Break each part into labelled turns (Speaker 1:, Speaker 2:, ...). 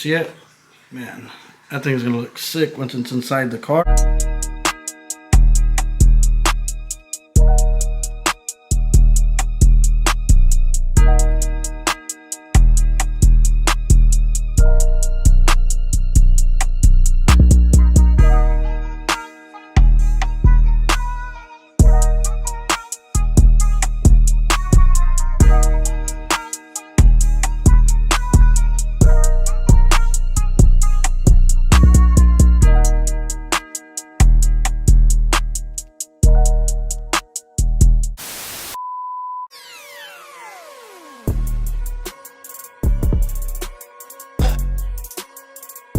Speaker 1: see it? Man, that thing is gonna look sick once it's inside the car.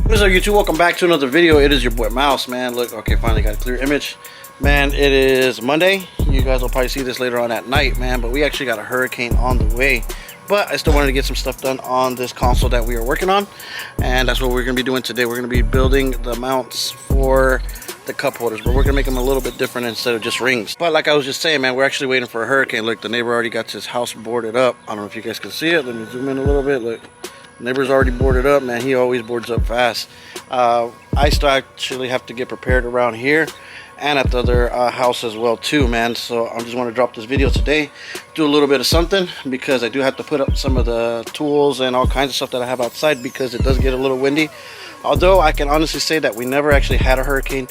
Speaker 1: What's up, YouTube? Welcome back to another video. It is your boy Mouse, man. Look, okay, finally got a clear image. Man, it is Monday. You guys will probably see this later on at night, man, but we actually got a hurricane on the way. But I still wanted to get some stuff done on this console that we are working on, and that's what we're going to be doing today. We're going to be building the mounts for the cup holders, but we're going to make them a little bit different instead of just rings. But like I was just saying, man, we're actually waiting for a hurricane. Look, the neighbor already got his house boarded up. I don't know if you guys can see it. Let me zoom in a little bit. Look. Neighbor's already boarded up, man. He always boards up fast. I still actually have to get prepared around here and at the other house as well too, man. So I just want to drop this video today, do a little bit of something, because I do have to put up some of the tools and all kinds of stuff that I have outside, because it does get a little windy. Although I can honestly say that we never actually had a hurricane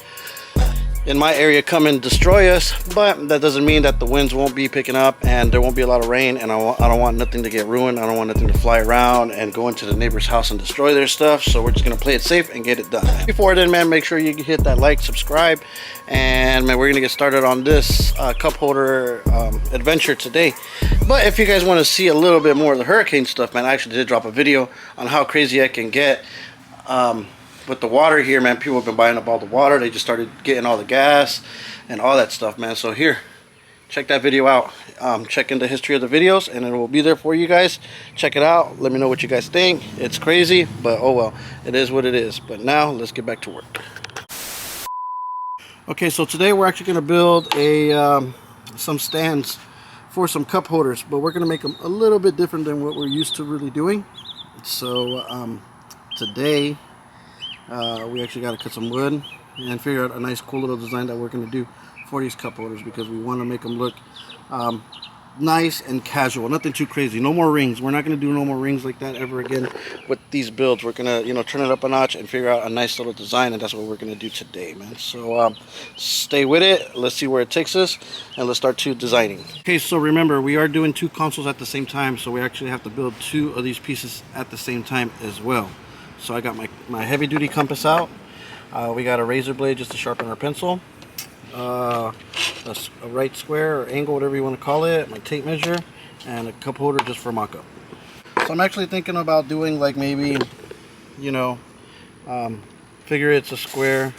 Speaker 1: in my area come and destroy us, but that doesn't mean that the winds won't be picking up and there won't be a lot of rain, and I don't want nothing to get ruined. I don't want nothing to fly around and go into the neighbor's house and destroy their stuff. So we're just gonna play it safe and get it done, man. Before then, man, make sure you hit that like, subscribe, and man, we're gonna get started on this cup holder adventure today. But if you guys want to see a little bit more of the hurricane stuff, man, I actually did drop a video on how crazy I can get with the water here, man. People have been buying up all the water. They just started getting all the gas and all that stuff, man. So here, check that video out. Check in the history of the videos, and it will be there for you guys. Check it out. Let me know what you guys think. It's crazy, but oh well, it is what it is. But now let's get back to work. Okay, so today we're actually going to build a some stands for some cup holders, but we're going to make them a little bit different than what we're used to really doing. So today we actually got to cut some wood and figure out a nice cool little design that we're going to do for these cup holders, because we want to make them look nice and casual, nothing too crazy. No more rings. We're not going to do no more rings like that ever again with these builds. We're going to, turn it up a notch and figure out a nice little design, and that's what we're going to do today, man. So stay with it. Let's see where it takes us, and let's start to designing. Okay, so remember, we are doing two consoles at the same time, so we actually have to build two of these pieces at the same time as well. So I got my heavy duty compass out. We got a razor blade just to sharpen our pencil. A right square or angle, whatever you want to call it. My tape measure, and a cup holder just for mock-up. So I'm actually thinking about doing like maybe, figure it's a square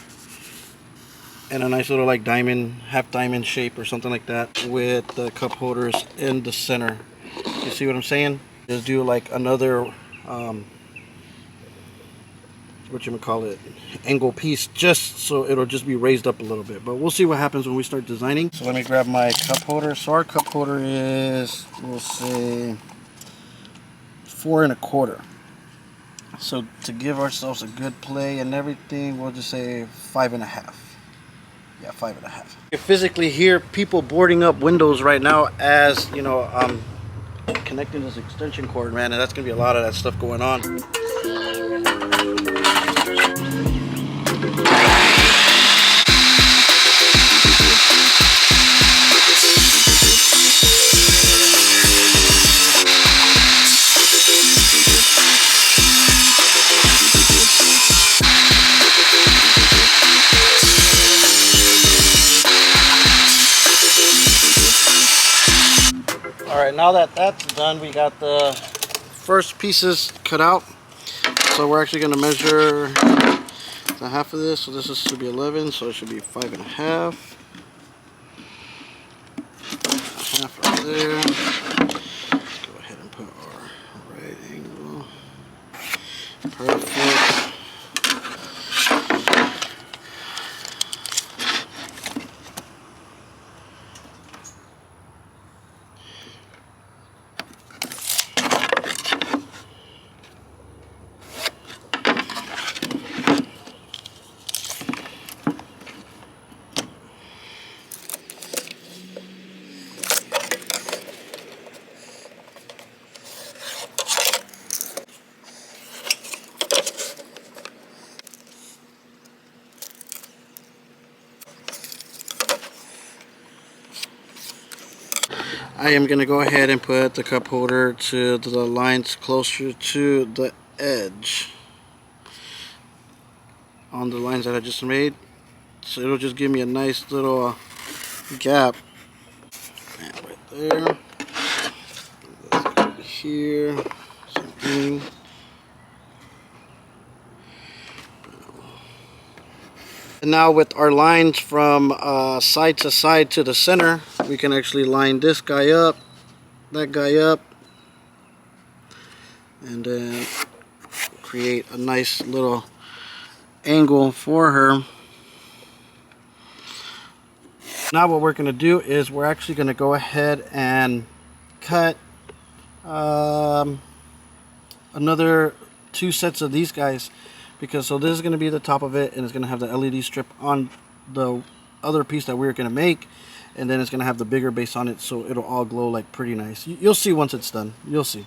Speaker 1: and a nice little like diamond, half diamond shape or something like that, with the cup holders in the center. You see what I'm saying? Just do like another angle piece, just so it'll just be raised up a little bit. But we'll see what happens when we start designing. So let me grab my cup holder. So our cup holder is, we'll say, 4 1/4. So to give ourselves a good play and everything, we'll just say 5 1/2. Yeah, 5 1/2. You physically hear people boarding up windows right now as I'm connecting this extension cord, man, and that's gonna be a lot of that stuff going on. Alright, now that that's done, we got the first pieces cut out. So we're actually going to measure the half of this. So this should be 11, so it should be 5 1/2. Half right there. Go ahead and put our right angle. Perfect. I am going to go ahead and put the cup holder to the lines closer to the edge on the lines that I just made, so it'll just give me a nice little gap. And right there, here, something. And now with our lines from side to side to the center, we can actually line this guy up, that guy up, and then create a nice little angle for her. Now what we're going to do is we're actually going to go ahead and cut another 2 sets of these guys, because so this is going to be the top of it, and it's going to have the LED strip on the other piece that we're going to make, and then it's going to have the bigger base on it, so it'll all glow like pretty nice. You'll see once it's done. You'll see.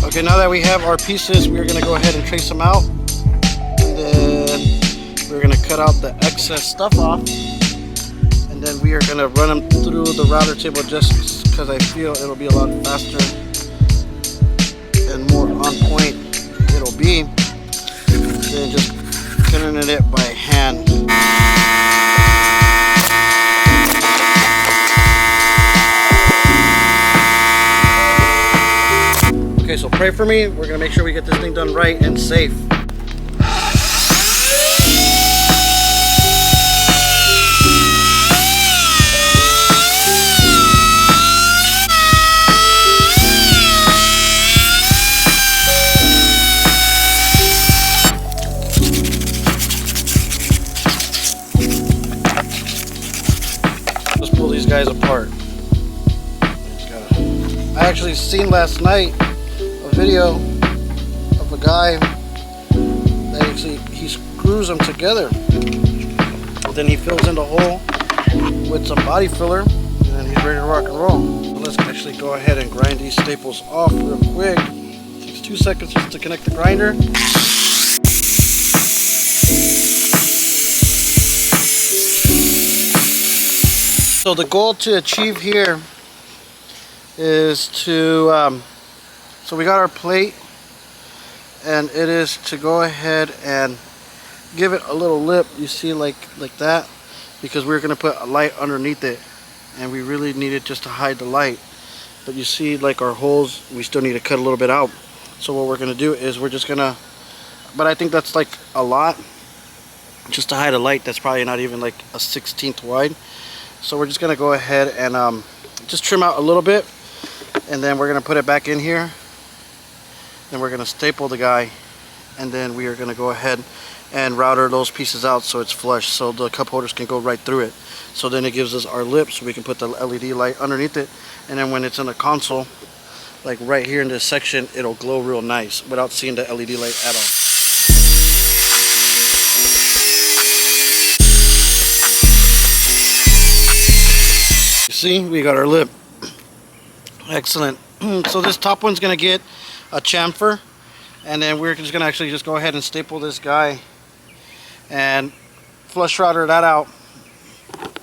Speaker 1: Okay, now that we have our pieces, we're going to go ahead and trace them out, and then we're going to cut out the excess stuff off, and then we are going to run them through the router table just because I feel it'll be a lot faster and more on point it'll be than just cutting it by hand. Okay, so pray for me. We're gonna make sure we get this thing done right and safe. Let's pull these guys apart. I actually seen last night video of a guy that actually he screws them together, then he fills in the hole with some body filler, and then he's ready to rock and roll. So let's actually go ahead and grind these staples off real quick. It takes 2 seconds just to connect the grinder. So the goal to achieve here is to so we got our plate, and it is to go ahead and give it a little lip, you see, like that, because we're going to put a light underneath it, and we really need it just to hide the light. But you see, like our holes, we still need to cut a little bit out. So what we're going to do is we're just going to, but I think that's like a lot, just to hide a light that's probably not even like a 1/16 wide. So we're just going to go ahead and just trim out a little bit, and then we're going to put it back in here. Then we're going to staple the guy, and then we are going to go ahead and router those pieces out so it's flush, so the cup holders can go right through it. So then it gives us our lip, so we can put the LED light underneath it, and then when it's in the console, like right here in this section, it'll glow real nice without seeing the LED light at all. You see, we got our lip. Excellent. So this top one's going to get a chamfer, and then we're just going to actually just go ahead and staple this guy and flush router that out.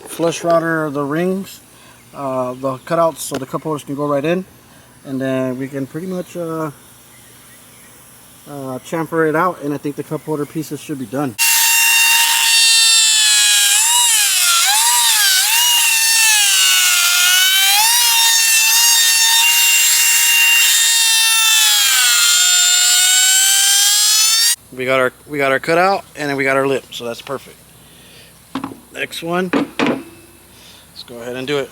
Speaker 1: Flush router the rings, the cutouts, so the cup holders can go right in, and then we can pretty much chamfer it out, and I think the cup holder pieces should be done. We got our cutout, and then we got our lip, so that's perfect. Next one, let's go ahead and do it.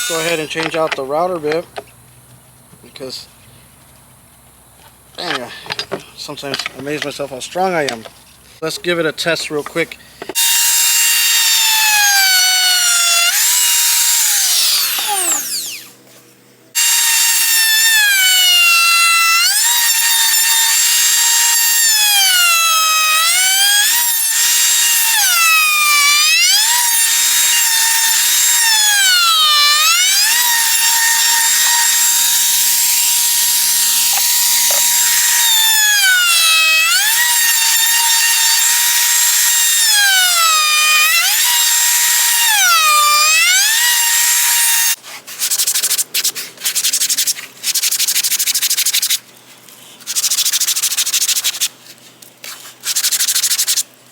Speaker 1: let's go ahead and change out the router bit, because dang, sometimes I amaze myself how strong I am. Let's give it a test real quick.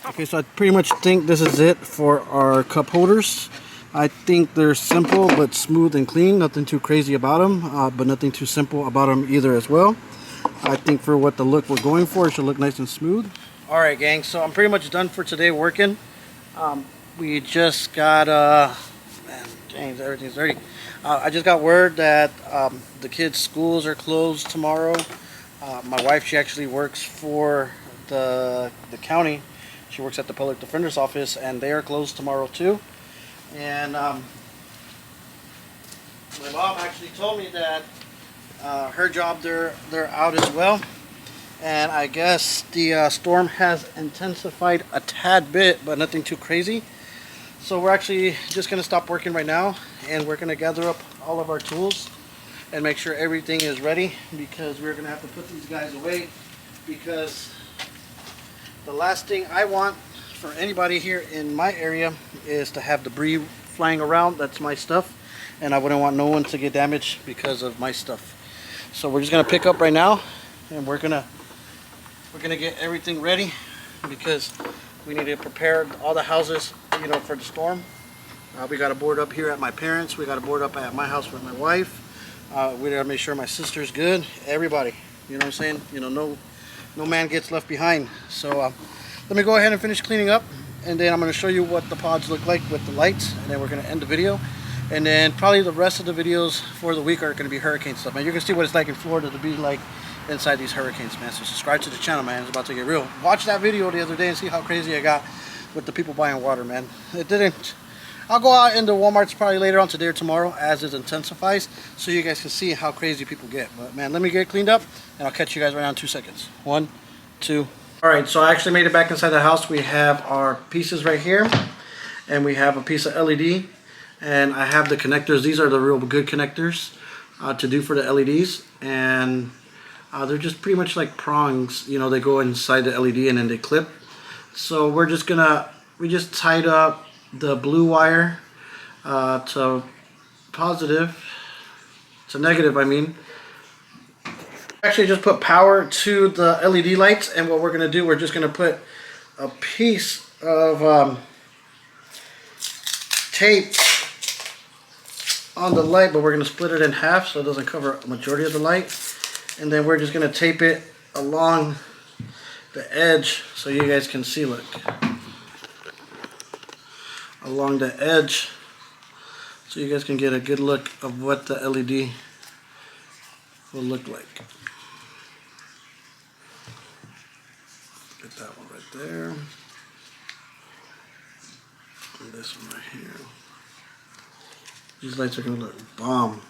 Speaker 1: Okay, so I pretty much think this is it for our cup holders. I think they're simple but smooth and clean. Nothing too crazy about them, but nothing too simple about them either as well. I think for what the look we're going for, it should look nice and smooth. Alright gang, so I'm pretty much done for today working. We just got, man, James, everything's dirty. I just got word that the kids' schools are closed tomorrow. My wife, she actually works for the county. She works at the Public Defender's Office, and they are closed tomorrow too. And my mom actually told me that her job, they're out as well. And I guess the storm has intensified a tad bit, but nothing too crazy. So we're actually just gonna stop working right now, and we're gonna gather up all of our tools and make sure everything is ready, because we're gonna have to put these guys away, because the last thing I want for anybody here in my area is to have debris flying around. That's my stuff, and I wouldn't want no one to get damaged because of my stuff. So we're just gonna pick up right now, and we're gonna get everything ready, because we need to prepare all the houses, you know, for the storm. We got a board up here at my parents'. We got a board up at my house with my wife. We gotta make sure my sister's good. Everybody, you know what I'm saying? You know, no man gets left behind. So let me go ahead and finish cleaning up, and then I'm going to show you what the pods look like with the lights, and then we're going to end the video. And then probably the rest of the videos for the week are going to be hurricane stuff, man. You can see what it's like in Florida to be like inside these hurricanes, man. So subscribe to the channel, man. It's about to get real. Watch that video the other day and see how crazy I got with the people buying water, man. It didn't. I'll go out into Walmart's probably later on today or tomorrow as it intensifies, so you guys can see how crazy people get. But man, let me get cleaned up, and I'll catch you guys right now in 2 seconds. 1, 2. Alright, so I actually made it back inside the house. We have our pieces right here, and we have a piece of LED, and I have the connectors. These are the real good connectors to do for the LEDs, and they're just pretty much like prongs. You know, they go inside the LED and then they clip. So we just tied up the blue wire to negative, I mean. Actually just put power to the LED lights, and what we're going to do, we're just going to put a piece of tape on the light, but we're going to split it in half so it doesn't cover a majority of the light, and then we're just going to tape it along the edge so you guys can see, look, along the edge, so you guys can get a good look of what the LED will look like. Get that one right there. And this one right here. These lights are going to look bomb.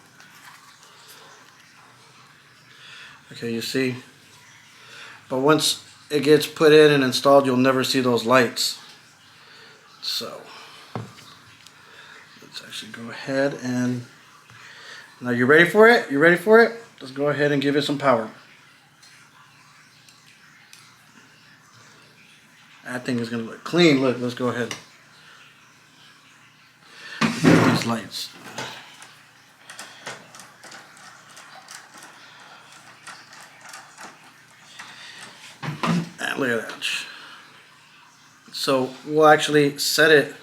Speaker 1: Okay, you see? But once it gets put in and installed, you'll never see those lights. So, let's actually go ahead and... Now you ready for it? You ready for it? Let's go ahead and give it some power. That thing is going to look clean. Look, let's go ahead. Look at these lights. And look at that. So we'll actually set it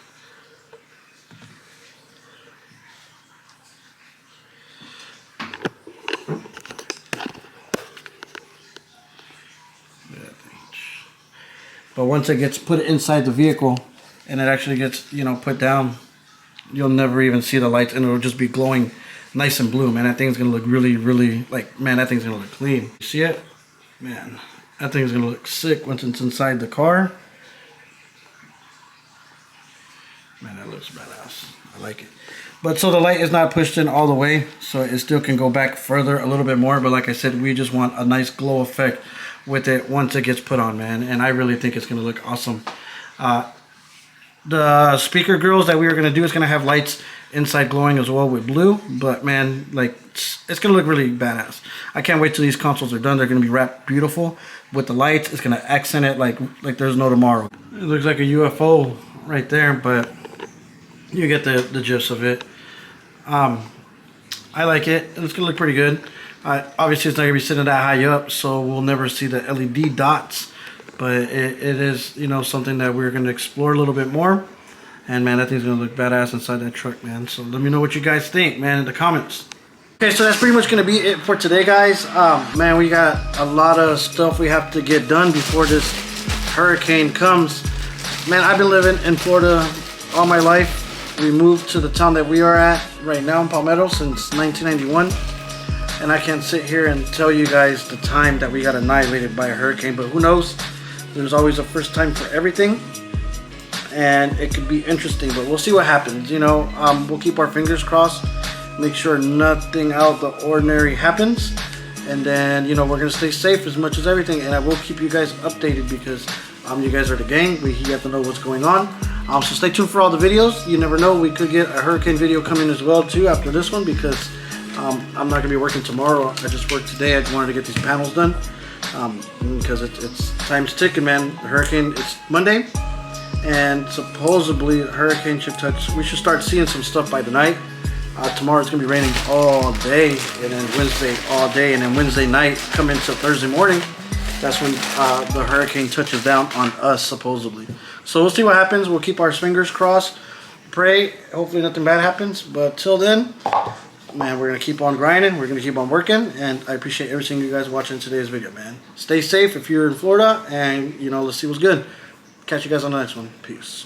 Speaker 1: But once it gets put inside the vehicle and it actually gets, you know, put down, you'll never even see the lights, and it'll just be glowing nice and blue, man. That thing's gonna look really, really, like, man, that thing's gonna look clean. You see it? Man, that thing's gonna look sick once it's inside the car. Man, that looks badass. I like it. But so the light is not pushed in all the way, so it still can go back further a little bit more. But like I said, we just want a nice glow effect with it once it gets put on, man. And I really think it's gonna look awesome. The speaker grills that we were gonna do is gonna have lights inside glowing as well with blue. But man, like, it's gonna look really badass. I can't wait till these consoles are done. They're gonna be wrapped beautiful with the lights. It's gonna accent it like there's no tomorrow. It looks like a UFO right there, but you get the gist of it. I like it, and it's gonna look pretty good. Obviously, it's not gonna be sitting that high up, so we'll never see the LED dots. But it is, you know, something that we're gonna explore a little bit more. And man, that thing's gonna look badass inside that truck, man. So let me know what you guys think, man, in the comments. Okay, so that's pretty much gonna be it for today, guys. Man, we got a lot of stuff we have to get done before this hurricane comes. Man, I've been living in Florida all my life. We moved to the town that we are at right now in Palmetto since 1991. And I can't sit here and tell you guys the time that we got annihilated by a hurricane, but who knows? There's always a first time for everything. And it could be interesting, but we'll see what happens. You know, we'll keep our fingers crossed, make sure nothing out of the ordinary happens. And then, you know, we're going to stay safe as much as everything. And I will keep you guys updated because you guys are the gang. You have to know what's going on. So stay tuned for all the videos. You never know, we could get a hurricane video coming as well too after this one because I'm not going to be working tomorrow. I just worked today. I wanted to get these panels done because it's time's ticking, man. The hurricane, it's Monday, and supposedly the hurricane should touch. We should start seeing some stuff by the night. Tomorrow it's going to be raining all day, and then Wednesday all day, and then Wednesday night come into Thursday morning. That's when the hurricane touches down on us, supposedly. So we'll see what happens. We'll keep our fingers crossed. Pray. Hopefully nothing bad happens. But till then, man, we're going to keep on grinding. We're going to keep on working. And I appreciate every single you guys watching today's video, man. Stay safe if you're in Florida. And, you know, let's see what's good. Catch you guys on the next one. Peace.